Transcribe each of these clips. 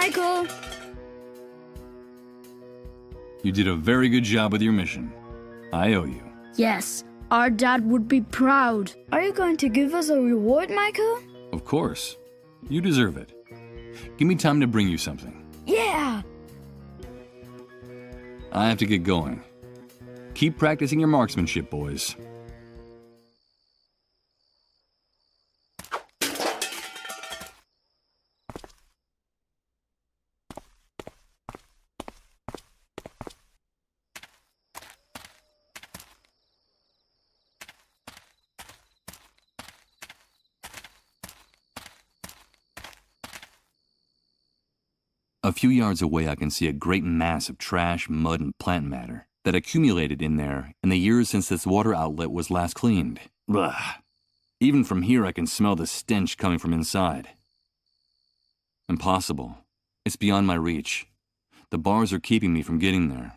Michael. You did a very good job with your mission. I owe you. Yes, our dad would be proud. Are you going to give us a reward, Michael? Of course. You deserve it. Give me time to bring you something. Yeah! I have to get going. Keep practicing your marksmanship, boys. A few yards away, I can see a great mass of trash, mud, and plant matter that accumulated in there in the years since this water outlet was last cleaned. Blah. Even from here, I can smell the stench coming from inside. Impossible. It's beyond my reach. The bars are keeping me from getting there.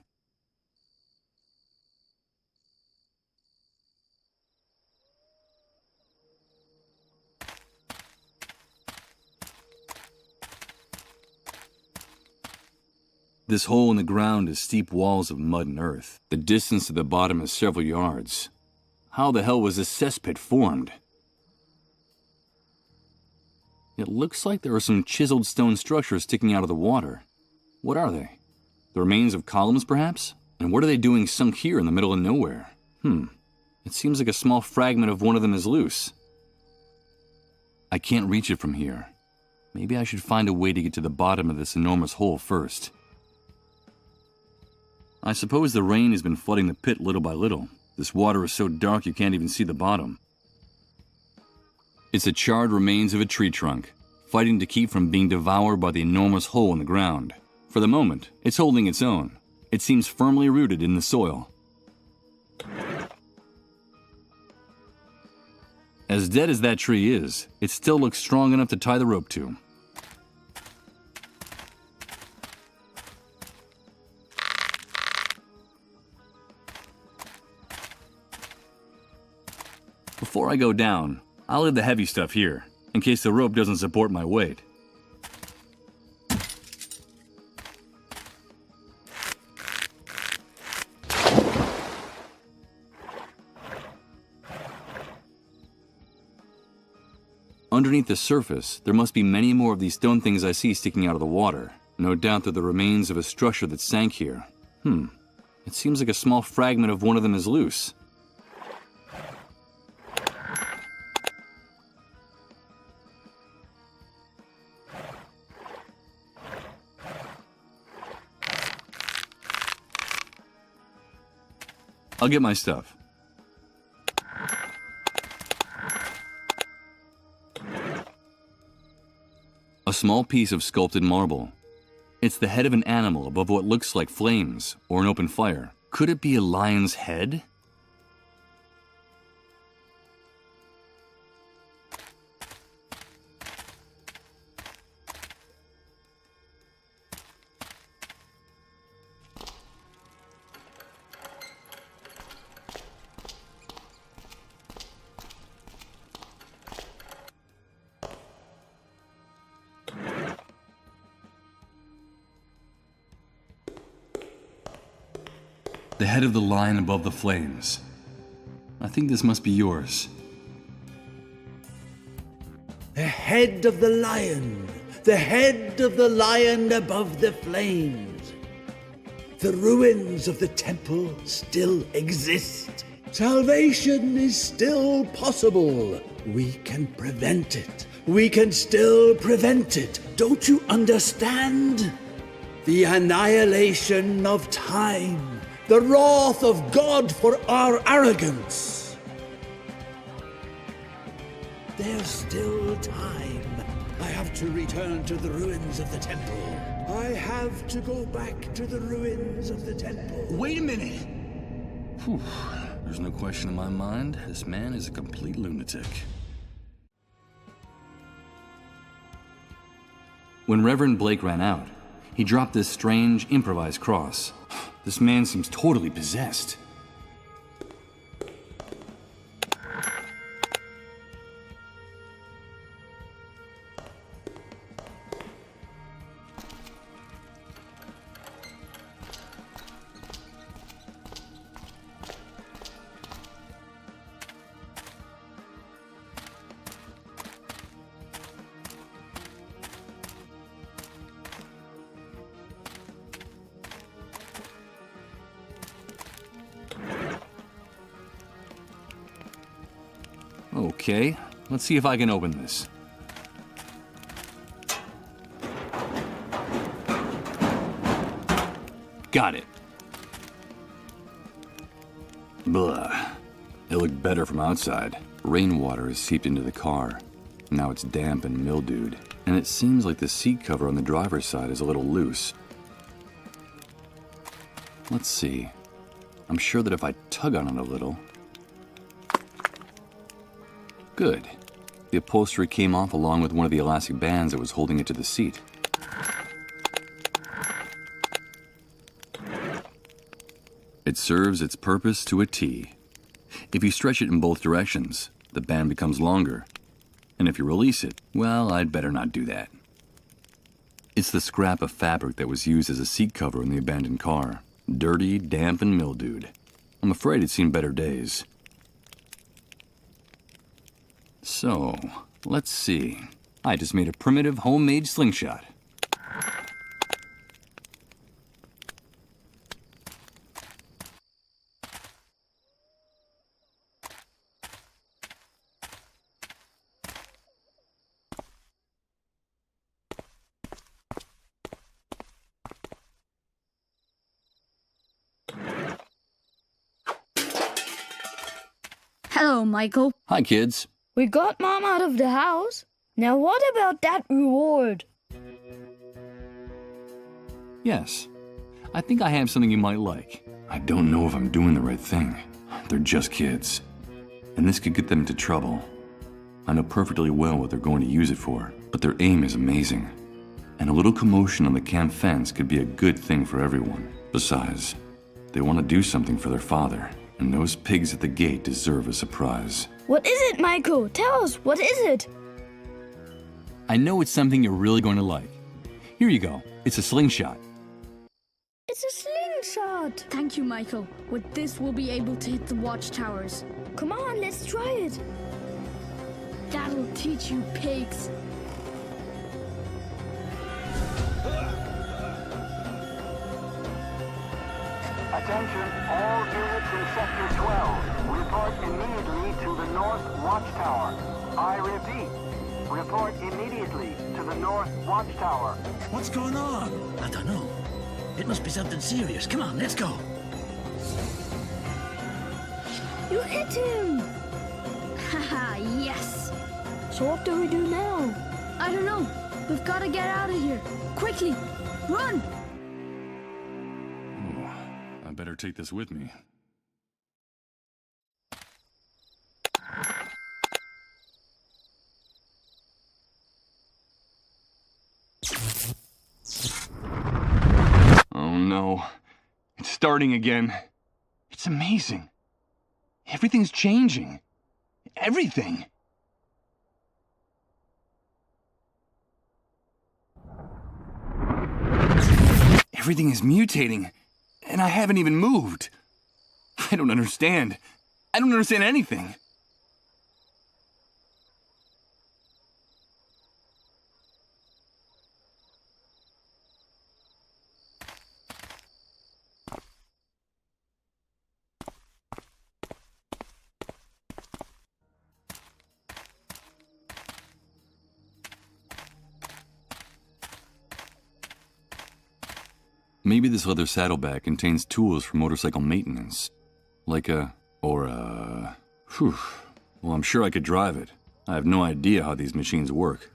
This hole in the ground is steep walls of mud and earth. The distance to the bottom is several yards. How the hell was this cesspit formed? It looks like there are some chiseled stone structures sticking out of the water. What are they? The remains of columns, perhaps? And what are they doing sunk here in the middle of nowhere? It seems like a small fragment of one of them is loose. I can't reach it from here. Maybe I should find a way to get to the bottom of this enormous hole first. I suppose the rain has been flooding the pit little by little. This water is so dark you can't even see the bottom. It's the charred remains of a tree trunk, fighting to keep from being devoured by the enormous hole in the ground. For the moment, it's holding its own. It seems firmly rooted in the soil. As dead as that tree is, it still looks strong enough to tie the rope to. Before I go down, I'll leave the heavy stuff here, in case the rope doesn't support my weight. Underneath the surface, there must be many more of these stone things I see sticking out of the water. No doubt they're the remains of a structure that sank here. It seems like a small fragment of one of them is loose. I'll get my stuff. A small piece of sculpted marble. It's the head of an animal above what looks like flames or an open fire. Could it be a lion's head? The head of the lion above the flames. I think this must be yours. The head of the lion. The head of the lion above the flames. The ruins of the temple still exist. Salvation is still possible. We can prevent it. We can still prevent it. Don't you understand? The annihilation of time. The wrath of God for our arrogance. There's still time. I have to return to the ruins of the temple. I have to go back to the ruins of the temple. Wait a minute! Whew. There's no question in my mind. This man is a complete lunatic. When Reverend Blake ran out, he dropped this strange, improvised cross. This man seems totally possessed. Okay, let's see if I can open this. Got it. Blah. It looked better from outside. Rainwater has seeped into the car. Now it's damp and mildewed, and it seems like the seat cover on the driver's side is a little loose. Let's see. I'm sure that if I tug on it a little... Good. The upholstery came off along with one of the elastic bands that was holding it to the seat. It serves its purpose to a T. If you stretch it in both directions, the band becomes longer. And if you release it, well, I'd better not do that. It's the scrap of fabric that was used as a seat cover in the abandoned car. Dirty, damp, and mildewed. I'm afraid it's seen better days. So, let's see. I just made a primitive homemade slingshot. Hello, Michael. Hi, kids. We got Mom out of the house. Now what about that reward? Yes. I think I have something you might like. I don't know if I'm doing the right thing. They're just kids. And this could get them into trouble. I know perfectly well what they're going to use it for, but their aim is amazing. And a little commotion on the camp fence could be a good thing for everyone. Besides, they want to do something for their father, and those pigs at the gate deserve a surprise. What is it, Michael? Tell us, what is it? I know it's something you're really going to like. Here you go. It's a slingshot. It's a slingshot. Thank you, Michael. With this, we'll be able to hit the watchtowers. Come on, let's try it. That'll teach you, pigs. Attention, all units in Sector 12. Report immediately to the North Watchtower. I repeat, report immediately to the North Watchtower. What's going on? I don't know. It must be something serious. Come on, let's go. You hit him. Haha, yes. So what do we do now? I don't know. We've got to get out of here. Quickly, run! I better take this with me. Oh no. It's starting again. It's amazing. Everything's changing. Everything. Everything is mutating, and I haven't even moved. I don't understand. I don't understand anything. Maybe this leather saddlebag contains tools for motorcycle maintenance. Like Well, I'm sure I could drive it. I have no idea how these machines work.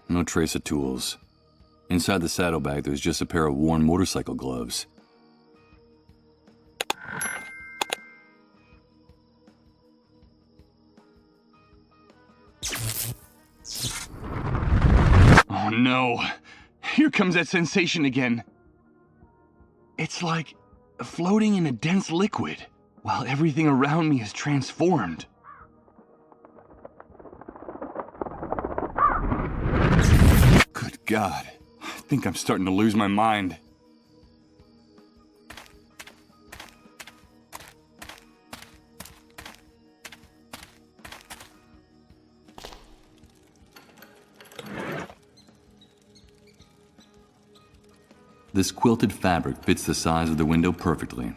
No trace of tools. Inside the saddlebag, there's just a pair of worn motorcycle gloves. Oh no! Here comes that sensation again. It's like floating in a dense liquid, while everything around me is transformed. Good God, I think I'm starting to lose my mind. This quilted fabric fits the size of the window perfectly.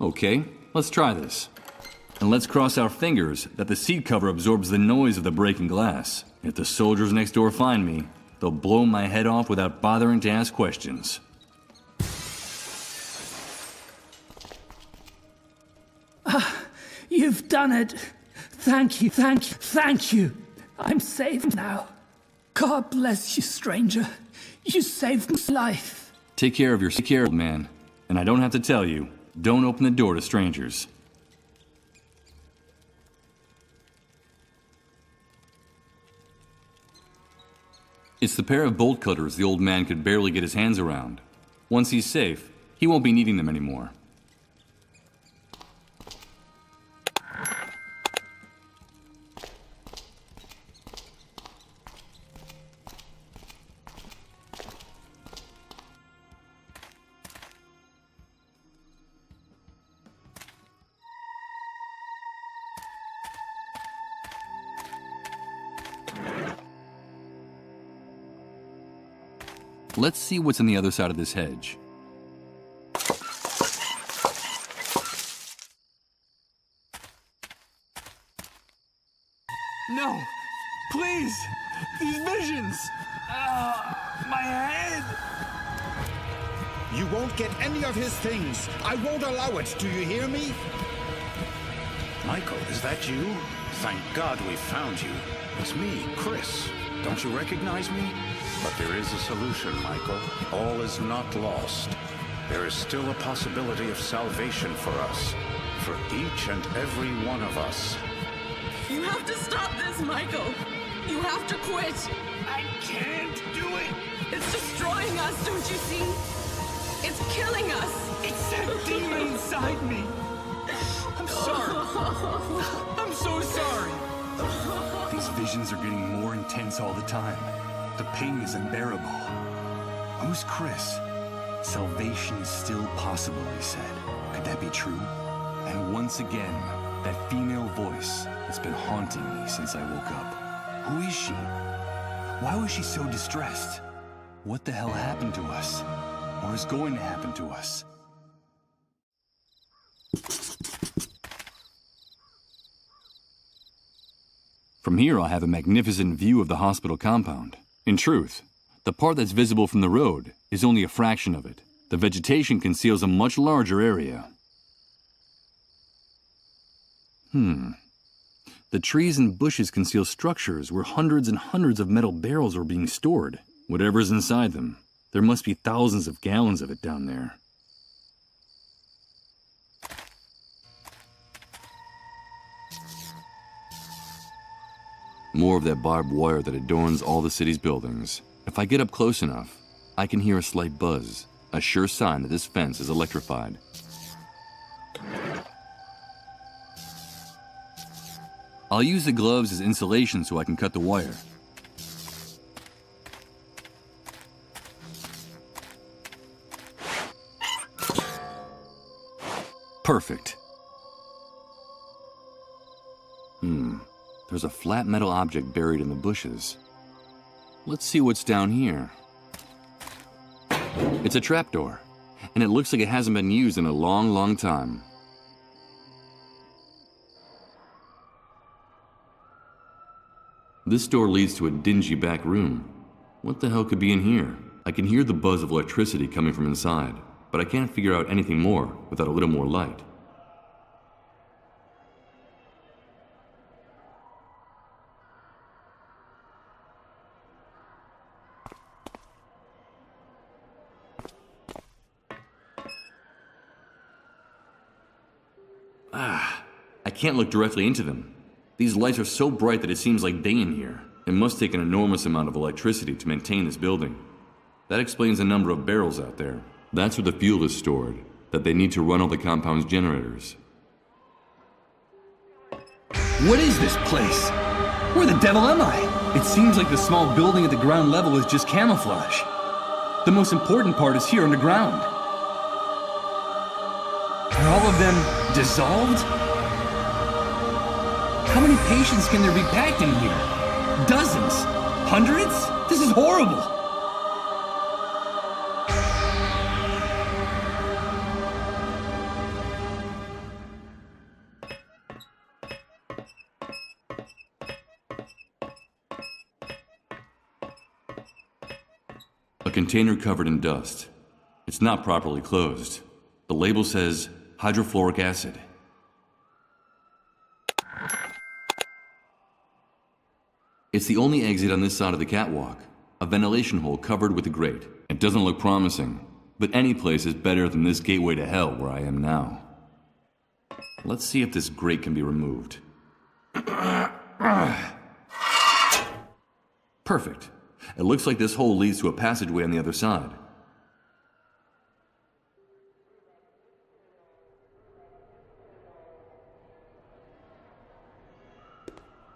Okay, let's try this. And let's cross our fingers that the seat cover absorbs the noise of the breaking glass. If the soldiers next door find me, they'll blow my head off without bothering to ask questions. You've done it. Thank you, thank you, thank you. I'm safe now. God bless you, stranger. You saved my life. Take care of old man. And I don't have to tell you, don't open the door to strangers. It's the pair of bolt cutters the old man could barely get his hands around. Once he's safe, he won't be needing them anymore. Let's see what's on the other side of this hedge. No! Please! These visions! My head! You won't get any of his things. I won't allow it. Do you hear me? Michael, is that you? Thank God we found you. It's me, Chris. Don't you recognize me? But there is a solution, Michael. All is not lost. There is still a possibility of salvation for us. For each and every one of us. You have to stop this, Michael. You have to quit. I can't do it! It's destroying us, don't you see? It's killing us. It's that demon inside me! I'm sorry. I'm so sorry. These visions are getting more intense all the time. The pain is unbearable. Who's Chris? Salvation is still possible, he said. Could that be true? And once again, that female voice has been haunting me since I woke up. Who is she? Why was she so distressed? What the hell happened to us? Or is going to happen to us? From here, I'll have a magnificent view of the hospital compound. In truth, the part that's visible from the road is only a fraction of it. The vegetation conceals a much larger area. The trees and bushes conceal structures where hundreds and hundreds of metal barrels are being stored. Whatever's inside them, there must be thousands of gallons of it down there. More of that barbed wire that adorns all the city's buildings. If I get up close enough, I can hear a slight buzz, a sure sign that this fence is electrified. I'll use the gloves as insulation so I can cut the wire. Perfect. There's a flat metal object buried in the bushes. Let's see what's down here. It's a trapdoor, and it looks like it hasn't been used in a long, long time. This door leads to a dingy back room. What the hell could be in here? I can hear the buzz of electricity coming from inside, but I can't figure out anything more without a little more light. I can't look directly into them. These lights are so bright that it seems like day in here. It must take an enormous amount of electricity to maintain this building. That explains the number of barrels out there. That's where the fuel is stored, that they need to run all the compound's generators. What is this place? Where the devil am I? It seems like the small building at the ground level is just camouflage. The most important part is here underground. Are all of them dissolved? How many patients can there be packed in here? Dozens? Hundreds? This is horrible! A container covered in dust. It's not properly closed. The label says hydrofluoric acid. It's the only exit on this side of the catwalk. A ventilation hole covered with a grate. It doesn't look promising, but any place is better than this gateway to hell where I am now. Let's see if this grate can be removed. Perfect. It looks like this hole leads to a passageway on the other side.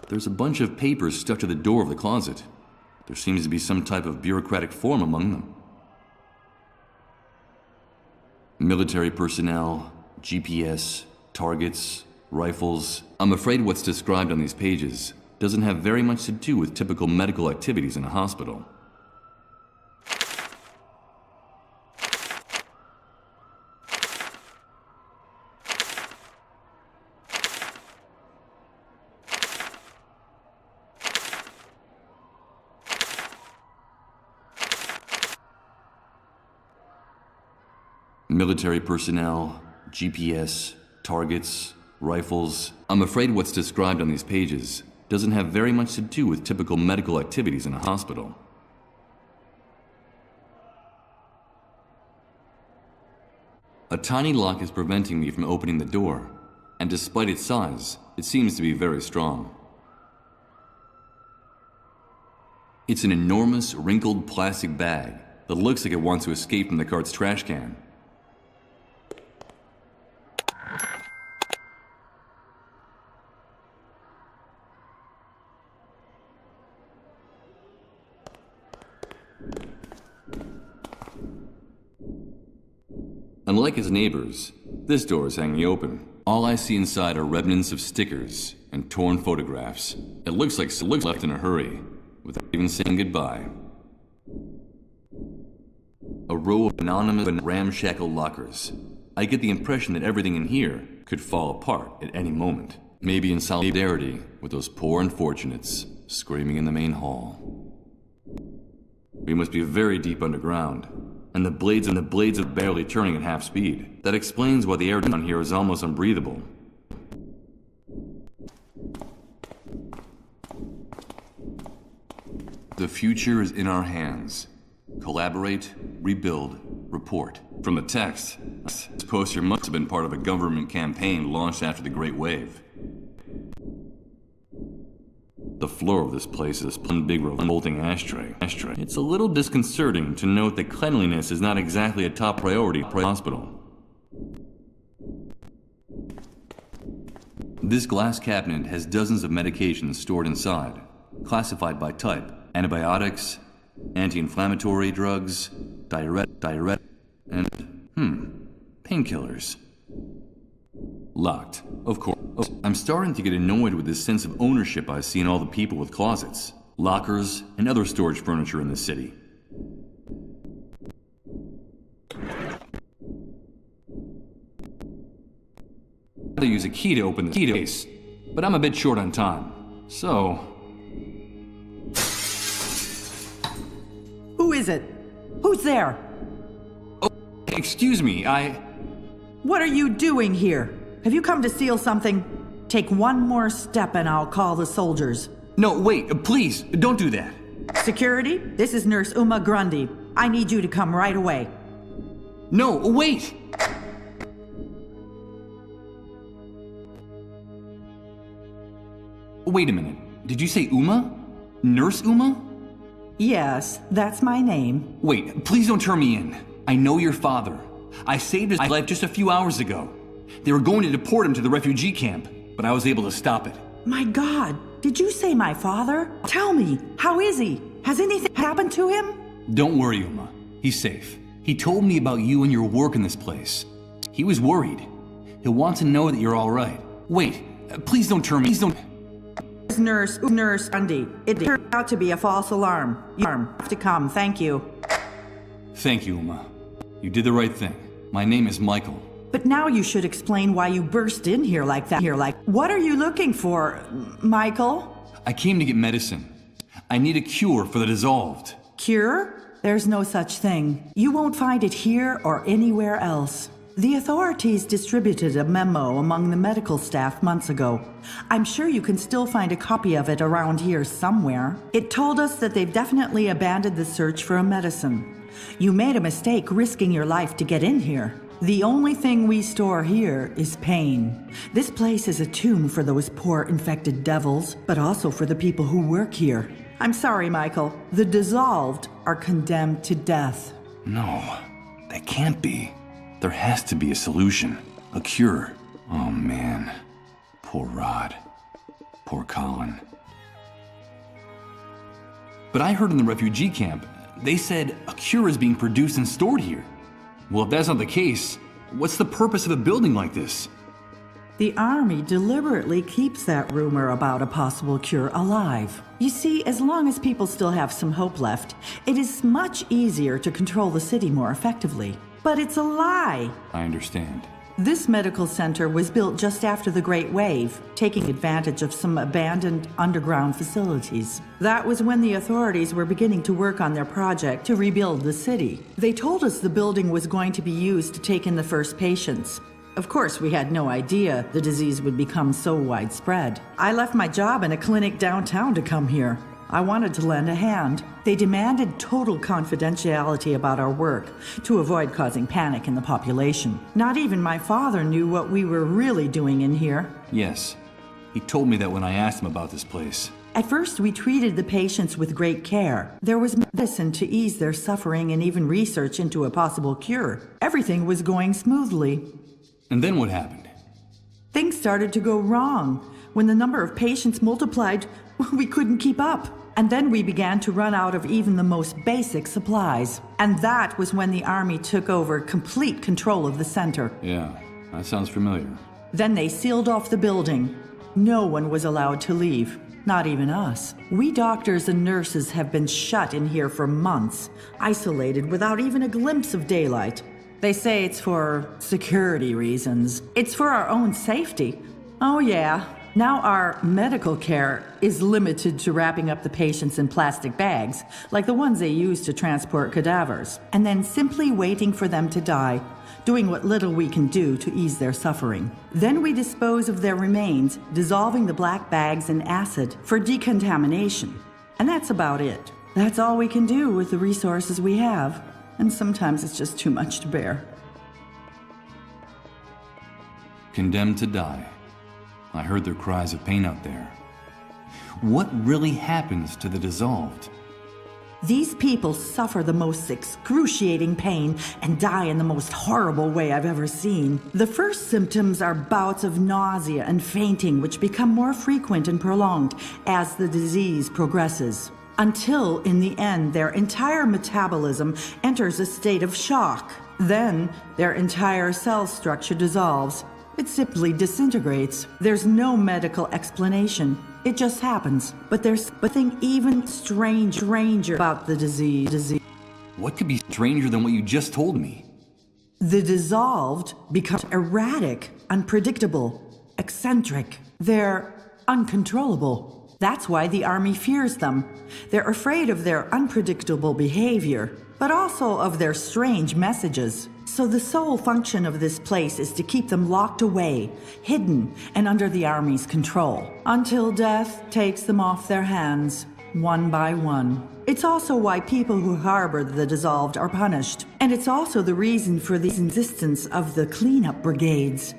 There's a bunch of papers stuck to the door of the closet. There seems to be some type of bureaucratic form among them. Military personnel, GPS, targets, rifles. I'm afraid what's described on these pages doesn't have very much to do with typical medical activities in a hospital. Military personnel, GPS, targets, rifles. I'm afraid what's described on these pages doesn't have very much to do with typical medical activities in a hospital. A tiny lock is preventing me from opening the door, and despite its size, it seems to be very strong. It's an enormous, wrinkled plastic bag that looks like it wants to escape from the cart's trash can. Unlike his neighbors, this door is hanging open. All I see inside are remnants of stickers and torn photographs. It looks like someone left in a hurry, without even saying goodbye. A row of anonymous and ramshackle lockers. I get the impression that everything in here could fall apart at any moment. Maybe in solidarity with those poor unfortunates screaming in the main hall. We must be very deep underground. And the blades are barely turning at half speed. That explains why the air down here is almost unbreathable. The future is in our hands. Collaborate, rebuild, report. From the text, this poster must have been part of a government campaign launched after the Great Wave. The floor of this place is one big revolting ashtray. It's a little disconcerting to note that cleanliness is not exactly a top priority for a hospital. This glass cabinet has dozens of medications stored inside, classified by type: antibiotics, anti-inflammatory drugs, diuretic, and painkillers. Locked, of course. I'm starting to get annoyed with this sense of ownership I see in all the people with closets, lockers, and other storage furniture in this city. I'd use a key to open this case, but I'm a bit short on time. So... Who is it? Who's there? Oh, excuse me, What are you doing here? Have you come to steal something? Take one more step and I'll call the soldiers. No, wait, please, don't do that. Security, this is Nurse Uma Grundy. I need you to come right away. No, wait! Wait a minute, did you say Uma? Nurse Uma? Yes, that's my name. Wait, please don't turn me in. I know your father. I saved his life just a few hours ago. They were going to deport him to the refugee camp, but I was able to stop it. My God, did you say my father? Tell me, how is he? Has anything happened to him? Don't worry, Uma. He's safe. He told me about you and your work in this place. He was worried. He'll want to know that you're all right. Wait, please don't turn me. Nurse Bundy. It turned out to be a false alarm. You have to come. Thank you. Thank you, Uma. You did the right thing. My name is Michael. But now you should explain why you burst in here like that. What are you looking for, Michael? I came to get medicine. I need a cure for the dissolved. Cure? There's no such thing. You won't find it here or anywhere else. The authorities distributed a memo among the medical staff months ago. I'm sure you can still find a copy of it around here somewhere. It told us that they've definitely abandoned the search for a medicine. You made a mistake risking your life to get in here. The only thing we store here is pain. This place is a tomb for those poor infected devils, but also for the people who work here. I'm sorry, Michael. The dissolved are condemned to death. No, that can't be. There has to be a solution. A cure. Oh, man. Poor Rod. Poor Colin. But I heard in the refugee camp, they said a cure is being produced and stored here. Well, if that's not the case, what's the purpose of a building like this? The Army deliberately keeps that rumor about a possible cure alive. You see, as long as people still have some hope left, it is much easier to control the city more effectively. But it's a lie. I understand. This medical center was built just after the Great Wave, taking advantage of some abandoned underground facilities. That was when the authorities were beginning to work on their project to rebuild the city. They told us the building was going to be used to take in the first patients. Of course, we had no idea the disease would become so widespread. I left my job in a clinic downtown to come here. I wanted to lend a hand. They demanded total confidentiality about our work to avoid causing panic in the population. Not even my father knew what we were really doing in here. Yes. He told me that when I asked him about this place. At first, we treated the patients with great care. There was medicine to ease their suffering and even research into a possible cure. Everything was going smoothly. And then what happened? Things started to go wrong. When the number of patients multiplied, we couldn't keep up. And then we began to run out of even the most basic supplies. And that was when the Army took over complete control of the center. Yeah, that sounds familiar. Then they sealed off the building. No one was allowed to leave, not even us. We doctors and nurses have been shut in here for months, isolated without even a glimpse of daylight. They say it's for security reasons. It's for our own safety. Oh yeah. Now our medical care is limited to wrapping up the patients in plastic bags, like the ones they use to transport cadavers, and then simply waiting for them to die, doing what little we can do to ease their suffering. Then we dispose of their remains, dissolving the black bags in acid for decontamination. And that's about it. That's all we can do with the resources we have, and sometimes it's just too much to bear. Condemned to die. I heard their cries of pain out there. What really happens to the dissolved? These people suffer the most excruciating pain and die in the most horrible way I've ever seen. The first symptoms are bouts of nausea and fainting, which become more frequent and prolonged as the disease progresses, until in the end their entire metabolism enters a state of shock. Then their entire cell structure dissolves. It simply disintegrates. There's no medical explanation. It just happens. But there's something even stranger about the disease. What could be stranger than what you just told me? The dissolved become erratic, unpredictable, eccentric. They're uncontrollable. That's why the Army fears them. They're afraid of their unpredictable behavior, but also of their strange messages. So the sole function of this place is to keep them locked away, hidden, and under the Army's control, until death takes them off their hands, one by one. It's also why people who harbor the dissolved are punished. And it's also the reason for the existence of the cleanup brigades.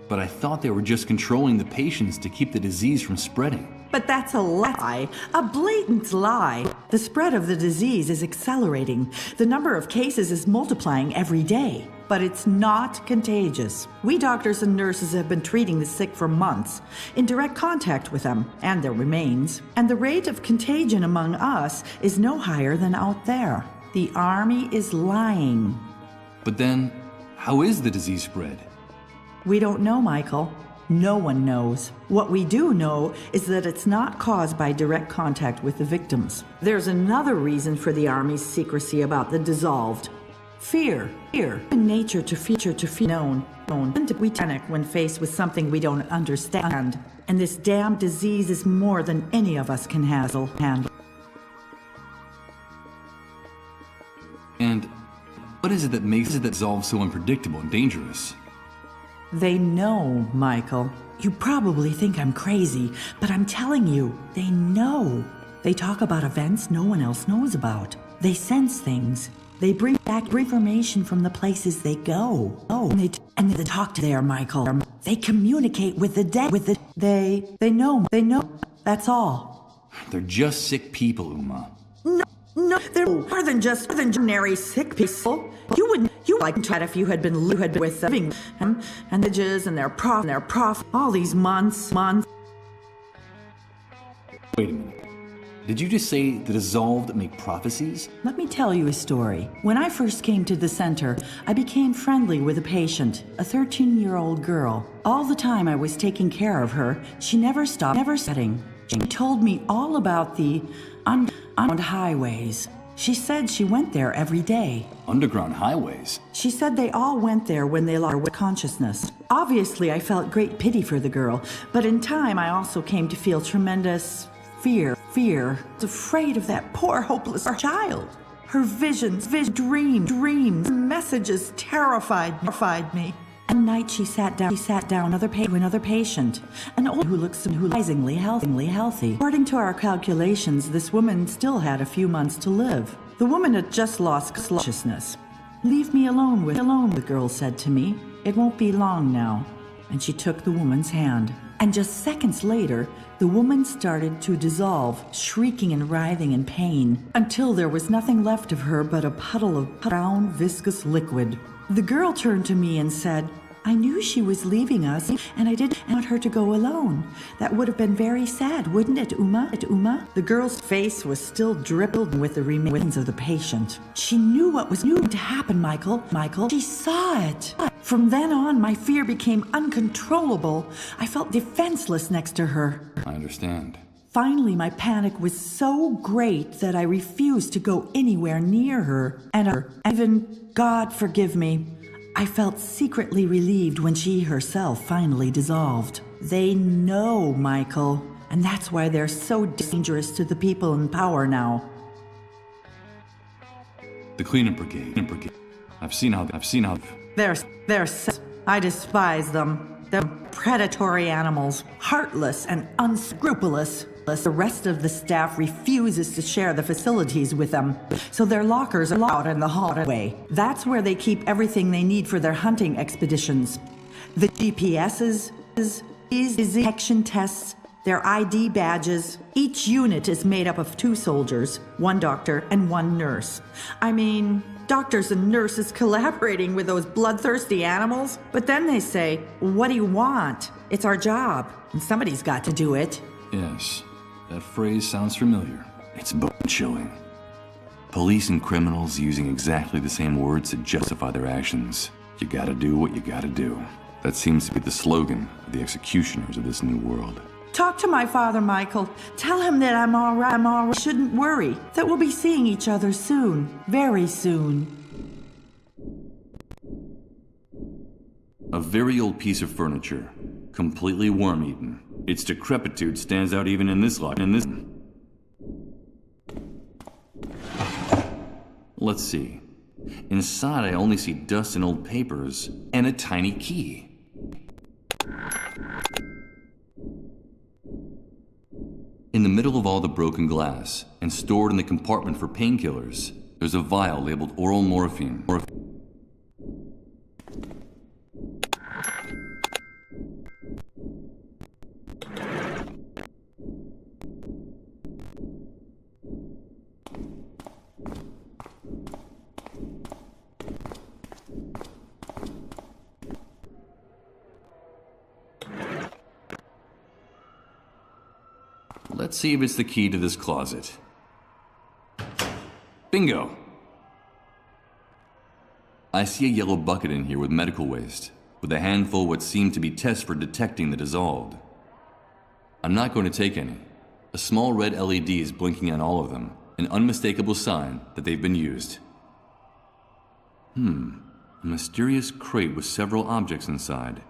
But I thought they were just controlling the patients to keep the disease from spreading. But that's a lie, a blatant lie. The spread of the disease is accelerating. The number of cases is multiplying every day. But it's not contagious. We doctors and nurses have been treating the sick for months, in direct contact with them and their remains. And the rate of contagion among us is no higher than out there. The Army is lying. But then, how is the disease spread? We don't know, Michael. No one knows. What we do know is that it's not caused by direct contact with the victims. There's another reason for the Army's secrecy about the dissolved. Fear. In nature to fear known. And we panic when faced with something we don't understand. And this damned disease is more than any of us can handle. And what is it that makes it dissolve so unpredictable and dangerous? They know, Michael. You probably think I'm crazy, but I'm telling you, they know. They talk about events no one else knows about. They sense things. They bring back information from the places they go. And they talk to there, Michael. They communicate with the dead. They know. That's all. They're just sick people, Uma. No, they're more than just ordinary sick people. You like that if you had been with living and the jizz and their prof all these months. Wait a minute. Did you just say the dissolved make prophecies? Let me tell you a story. When I first came to the center, I became friendly with a patient, a 13-year-old girl. All the time I was taking care of her, she never stopped studying. She told me all about the underground highways. She said she went there every day. Underground highways? She said they all went there when they lost consciousness. Obviously, I felt great pity for the girl, but in time I also came to feel tremendous fear. I was afraid of that poor, hopeless child. Her visions, dreams, messages terrified me. One night she sat down to another patient, an old who looked surprisingly healthy. According to our calculations, this woman still had a few months to live. The woman had just lost consciousness. "Leave me alone," the girl said to me. "It won't be long now." And she took the woman's hand. And just seconds later, the woman started to dissolve, shrieking and writhing in pain, until there was nothing left of her but a puddle of brown, viscous liquid. The girl turned to me and said, "I knew she was leaving us, and I didn't want her to go alone. That would have been very sad, wouldn't it, Uma?" The girl's face was still dripping with the remains of the patient. She knew what was going to happen, Michael. She saw it. From then on, my fear became uncontrollable. I felt defenseless next to her. I understand. Finally, my panic was so great that I refused to go anywhere near her. And even, God forgive me, I felt secretly relieved when she herself finally dissolved. They know, Michael, and that's why they're so dangerous to the people in power now. The cleanup brigade. I've seen how. I despise them. They're predatory animals, heartless and unscrupulous. The rest of the staff refuses to share the facilities with them, so their lockers are out in the hallway. That's where they keep everything they need for their hunting expeditions. The GPSs, detection tests, their ID badges. Each unit is made up of 2 soldiers, 1 doctor and 1 nurse. I mean, doctors and nurses collaborating with those bloodthirsty animals. But then they say, "What do you want? It's our job, and somebody's got to do it." Yes, that phrase sounds familiar. It's bone-chilling. Police and criminals using exactly the same words to justify their actions. You gotta do what you gotta do. That seems to be the slogan of the executioners of this new world. Talk to my father, Michael. Tell him that I'm all right. Shouldn't worry. That we'll be seeing each other soon. Very soon. A very old piece of furniture. Completely worm-eaten. Its decrepitude stands out even in this light. Let's see. Inside, I only see dust and old papers, and a tiny key. In the middle of all the broken glass, and stored in the compartment for painkillers, there's a vial labeled oral morphine. Let's see if it's the key to this closet. Bingo! I see a yellow bucket in here with medical waste. with a handful what seemed to be tests for detecting the dissolved. I'm not going to take any. A small red LED is blinking on all of them, an unmistakable sign that they've been used. A mysterious crate with several objects inside.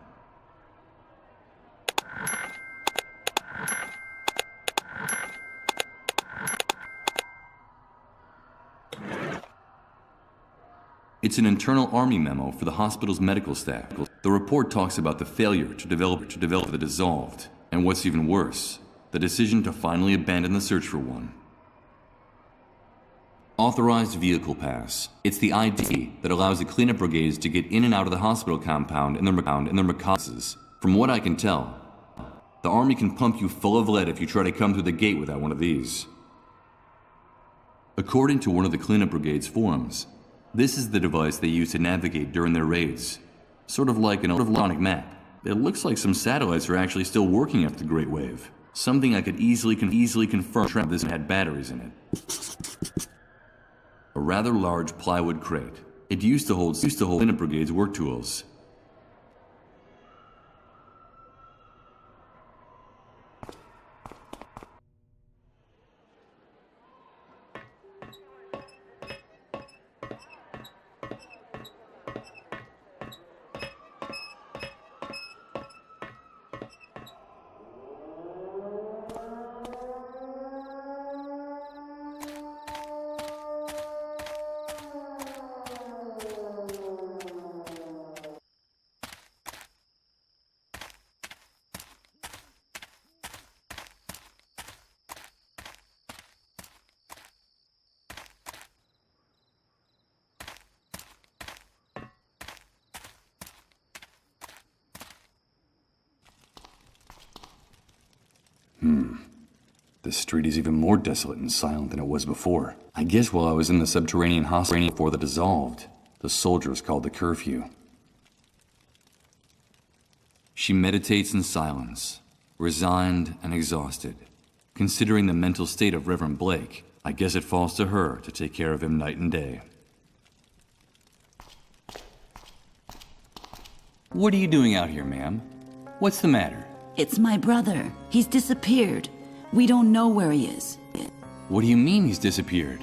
It's an internal army memo for the hospital's medical staff. The report talks about the failure to develop the dissolved, and what's even worse, the decision to finally abandon the search for one. Authorized vehicle pass. It's the ID that allows the cleanup brigades to get in and out of the hospital compound in their mercilesses. From what I can tell, the army can pump you full of lead if you try to come through the gate without one of these. According to one of the cleanup brigade's forums, this is the device they use to navigate during their raids. Sort of like an electronic map. It looks like some satellites are actually still working after the Great Wave. Something I could easily confirm this had batteries in it. A rather large plywood crate. It used to hold cleanup brigade's work tools. The street is even more desolate and silent than it was before. I guess while I was in the subterranean hospital before the dissolved, the soldiers called the curfew. She meditates in silence, resigned and exhausted. Considering the mental state of Reverend Blake, I guess it falls to her to take care of him night and day. What are you doing out here, ma'am? What's the matter? It's my brother. He's disappeared. We don't know where he is. What do you mean he's disappeared?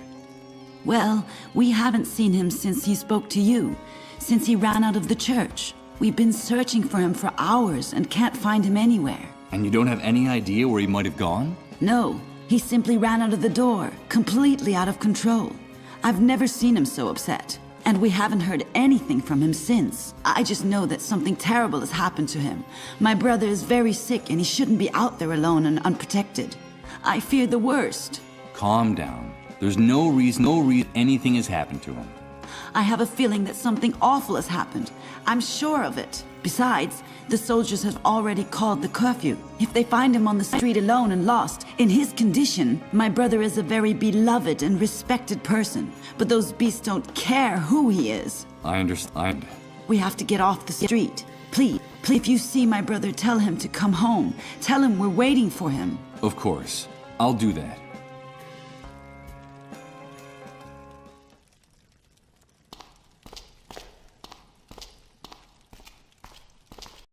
Well, we haven't seen him since he spoke to you, since he ran out of the church. We've been searching for him for hours and can't find him anywhere. And you don't have any idea where he might have gone? No, he simply ran out of the door, completely out of control. I've never seen him so upset. And we haven't heard anything from him since. I just know that something terrible has happened to him. My brother is very sick and he shouldn't be out there alone and unprotected. I fear the worst. Calm down. There's no reason anything has happened to him. I have a feeling that something awful has happened. I'm sure of it. Besides, the soldiers have already called the curfew. If they find him on the street alone and lost, in his condition, my brother is a very beloved and respected person. But those beasts don't care who he is. I understand. We have to get off the street. Please, if you see my brother, tell him to come home. Tell him we're waiting for him. Of course. I'll do that.